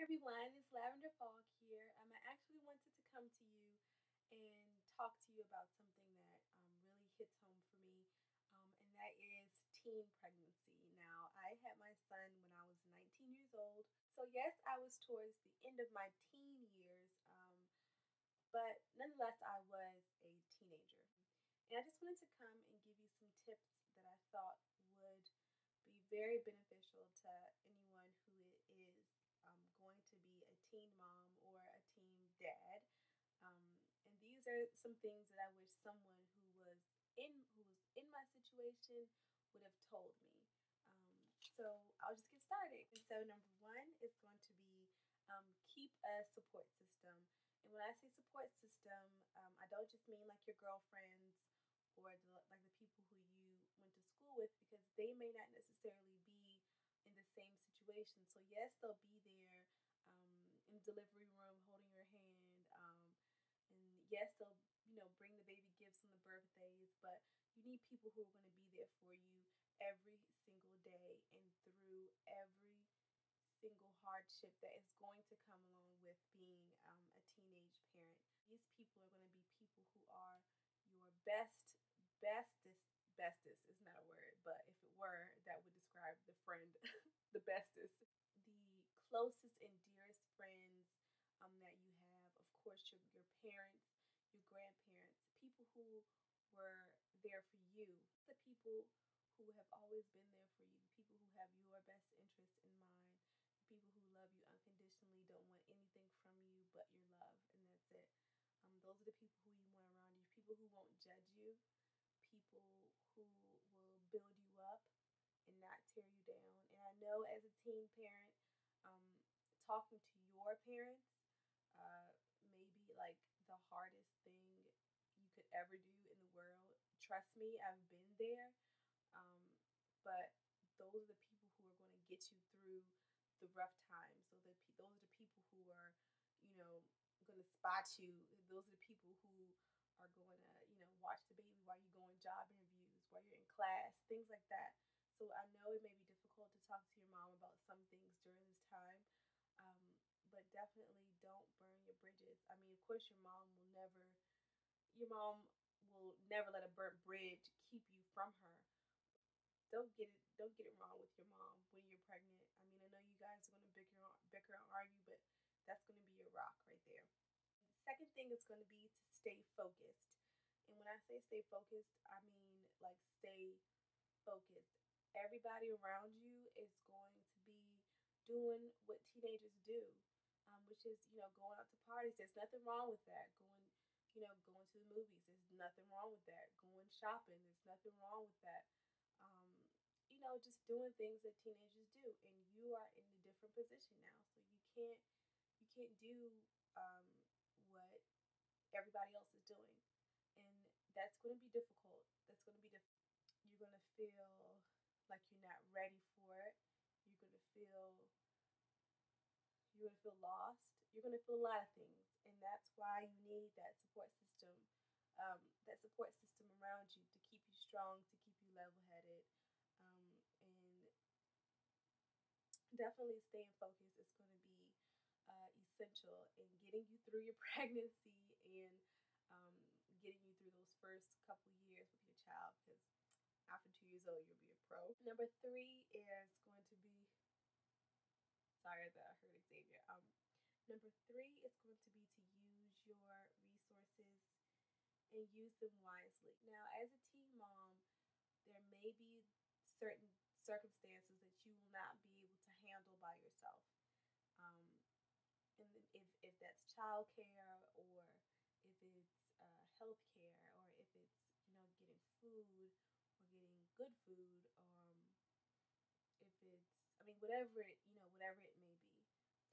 Everyone, it's Lavender Fog here. I actually wanted to come to you and talk to you about something that really hits home for me, and that is teen pregnancy. Now, I had my son when I was 19 years old. So, yes, I was towards the end of my teen years, but nonetheless, I was a teenager. And I just wanted to come and give you some tips that I thought would be very beneficial to anyone who is going to be a teen mom or a teen dad. And these are some things that I wish someone who was in my situation would have told me. So I'll just get started. And so number one is going to be keep a support system. And when I say support system, I don't just mean like your girlfriends or like the people who you went to school with, because they may not necessarily be in the same situation. So yes, they'll be there in the delivery room holding your hand, and yes, they'll bring the baby gifts on the birthdays, but you need people who are going to be there for you every single day and through every single hardship that is going to come along with being a teenage parent. These people are going to be people who are your bestest is not a word, but if it were, that would describe the friend, the bestest, the closest and dearest friends that you have. Of course, your parents, your grandparents, people who were there for you, the people who have always been there for you, the people who have your best interest in mind, the people who love you unconditionally, don't want anything from you but your love, and that's it. Those are the people who you want around you, people who won't judge you, people who will build you up and not tear you down. And I know as a teen parent, um, talking to your parents uh, may be like the hardest thing you could ever do in the world. Trust me, I've been there. Um, but those are the people who are going to get you through the rough times. So those are the people who are, you know, going to spot you. Those are the people who are going to, watch the baby while you go on job interviews, while you're in class, things like that. So I know it may be difficult to talk to your mom about some things during this time, um, but definitely don't burn your bridges. I mean, of course, your mom will never let a burnt bridge keep you from her. Don't get it wrong with your mom when you're pregnant. I mean, I know you guys are going to bicker and argue, but that's going to be your rock right there. The second thing is going to be to stay focused. And when I say stay focused, I mean like stay focused. Everybody around you is going to be doing what teenagers do, which is going out to parties. There's nothing wrong with that. Going to the movies. There's nothing wrong with that. Going shopping. There's nothing wrong with that. Um, just doing things that teenagers do, and you are in a different position now, so you can't do um, what everybody else is doing, and that's going to be difficult. That's going to be difficult. You're going to feel like you're not ready for it. You're going to feel you're going to feel lost. You're going to feel a lot of things, and that's why you need that support system. That support system around you to keep you strong, to keep you level-headed, and definitely staying focused is going to be essential in getting you through your pregnancy and um, getting you through those first couple years with your child, because after 2 years old, you'll be a pro. Number three is going to be, sorry that I heard Xavier. Number three is going to be to use your resources and use them wisely. Now, as a teen mom, there may be certain circumstances that you will not be able to handle by yourself. Um, and if that's childcare, or if it's health care, or if it's getting food or getting good food, if it's, I mean, whatever it may be,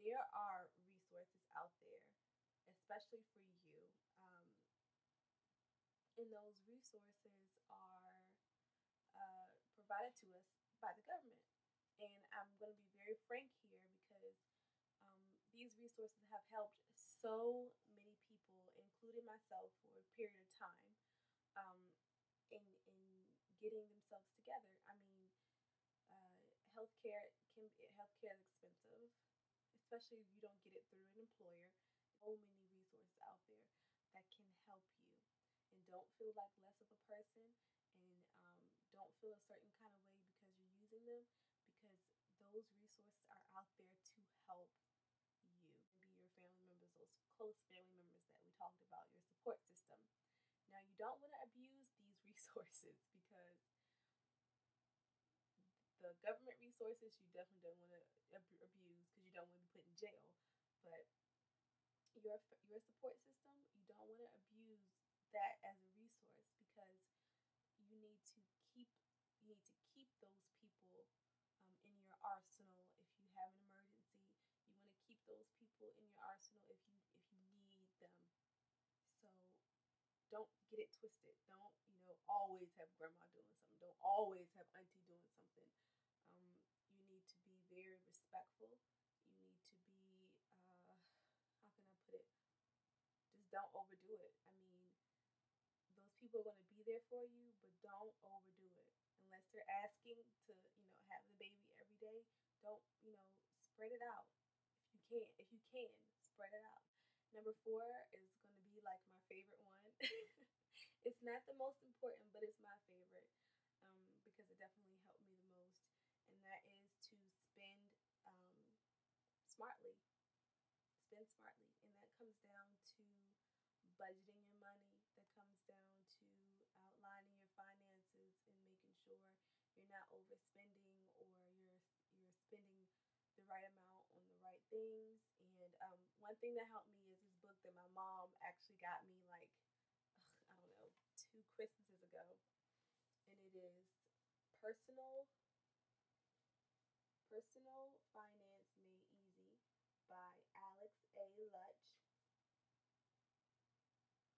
there are resources out there, especially for you, um, and those resources are provided to us by the government. And I'm going to be very frank here, because these resources have helped so many people, including myself, for a period of time, um, in getting themselves together. I mean, healthcare is expensive, especially if you don't get it through an employer. So many resources out there that can help you. And don't feel like less of a person, and don't feel a certain kind of way because you're using them, because those resources are out there to help you. Be your family members, those close family members that we talked about, your support system. Now, you don't want to abuse these resources because the government resources you definitely don't want to abuse because you don't want to be put in jail. But your support system, you don't want to abuse that as a resource because you need to keep you need to keep those people in your arsenal if you have an emergency. You want to keep those people in your arsenal if you need them. So don't get it twisted. Don't always have grandma doing something. Don't always have auntie doing something. You need to be very respectful. You need to be how can I put it? Just don't overdo it. I mean, those people are going to be there for you, but don't overdo it. Unless they're asking to, have the baby every day, don't, spread it out. If you can, spread it out. Number 4 is going to be like my favorite one. It's not the most important, but it's my favorite because it definitely helped me the most, and that is to um, smartly. Spend smartly, and that comes down to budgeting your money. That comes down to outlining your finances and making sure you're not overspending, or you're spending the right amount on the right things. And one thing that helped me is this book that my mom actually got me like I don't know 2 Christmases ago, and it is personal Personal Finance Made Easy by Alex A. Lutch.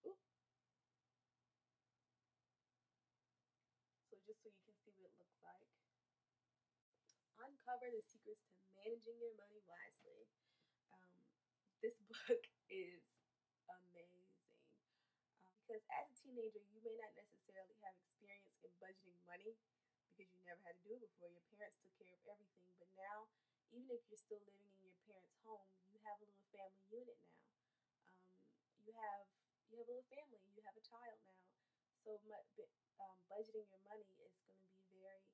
Oop. So just so you can see what it looks like. Uncover the secrets to managing your money wisely. Um, this book is amazing because as a teenager, you may not necessarily have experience in budgeting money because you never had to do it before. Your parents took care of everything, but now, even if you're still living in your parents' home, you have a little family unit now. Um, you have a little family. You have a child now. So budgeting your money is going to be very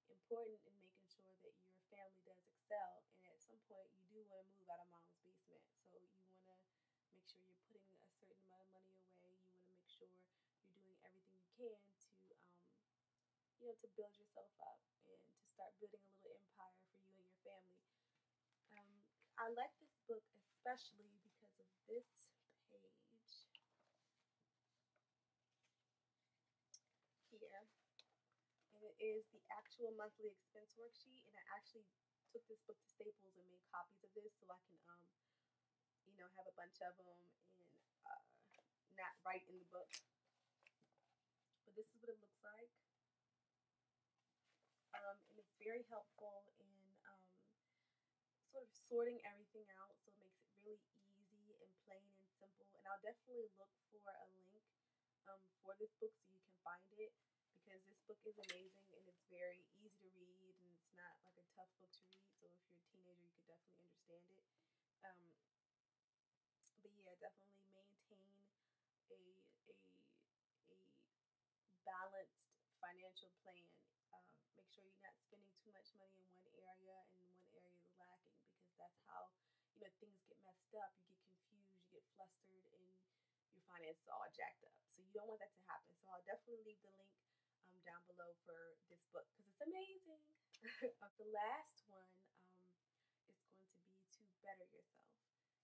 important in making sure that your family does excel. And at some point, you do want to move out of mom's basement. So you want to make sure you're putting a certain amount of money away. You want to make sure you're doing everything you can to, to build yourself up and to start building a little empire for you and your family. Um, I like this book especially because of this page here, and it is the actual monthly expense worksheet. And I actually took this book to Staples and made copies of this so I can, have a bunch of them and not write in the book. But this is what it looks like, and it's very helpful in sort of sorting everything out, so it makes it really easy and plain and simple. And I'll definitely look for a link for this book so you can find it, because this book is amazing and it's very easy to read, and it's not like a tough book to read. So if you're a teenager, you could definitely understand it. Um, but yeah, definitely maintain a a a balanced financial plan. Make sure you're not spending too much money in one area and one area is lacking, because that's how things get messed up. You get confused, you get flustered, and your finances are all jacked up. So you don't want that to happen. So I'll definitely leave the link down below for this book because it's amazing. The last one is going to be to better yourself.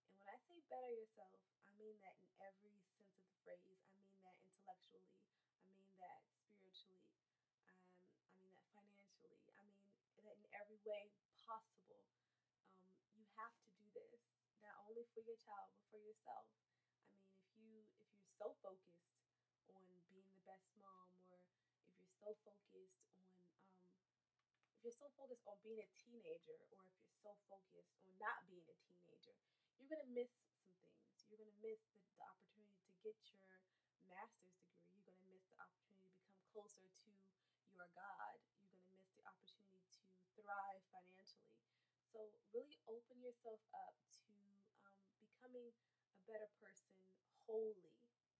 And when I say better yourself, I mean that in every sense of the phrase. I mean that intellectually. I mean that spiritually. I mean that financially. I mean that in every way possible. You have to do this not only for your child but for yourself. I mean, if you're so focused on being the best mom, or if you're so focused on if you're so focused on being a teenager, or if you're so focused on not being a teenager, you're going to miss some things. You're going to miss the opportunity to get your master's degree. You're going to miss the opportunity to become closer to your God. You're going to miss the opportunity to thrive financially. So So really open yourself up to becoming a better person wholly,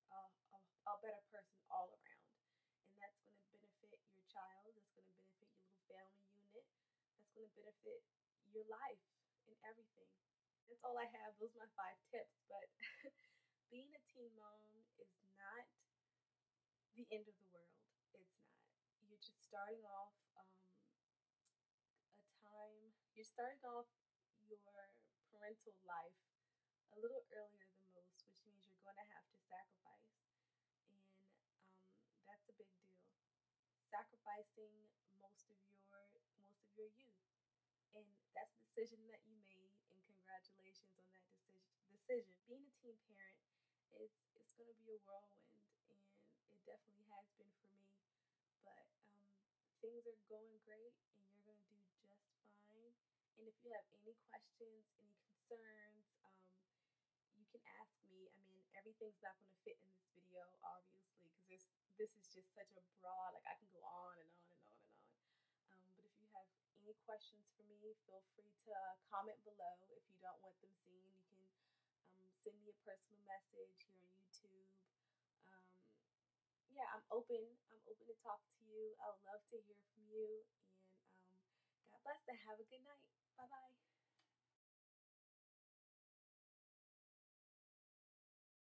a better person all around. And that's going to benefit your child, that's going to benefit your little family unit, that's going to benefit your life and everything. That's all I have. Those are my 5 tips. But being a teen mom is not the end of the world. It's not. You're just starting off a time, you're starting off your parental life a little earlier than most, which means you're going to have to sacrifice. And that's a big deal. Sacrificing most of your youth. And that's a decision that you made, and congratulations on that decision. Being a teen parent is it's going to be a whirlwind, and it definitely has been for me. But things are going great, and you're going to do just fine. And if you have any questions, any concerns, you can ask me. I mean, everything's not going to fit in this video, obviously, because this is just such a broad. Like I can go on and on and on and on. But if you have any questions for me, feel free to comment below. If you don't want them seen, you can send me a personal message here on YouTube. Um, yeah, I'm open. I'm open to talk to you. I would love to hear from you. And God bless and have a good night. Bye bye.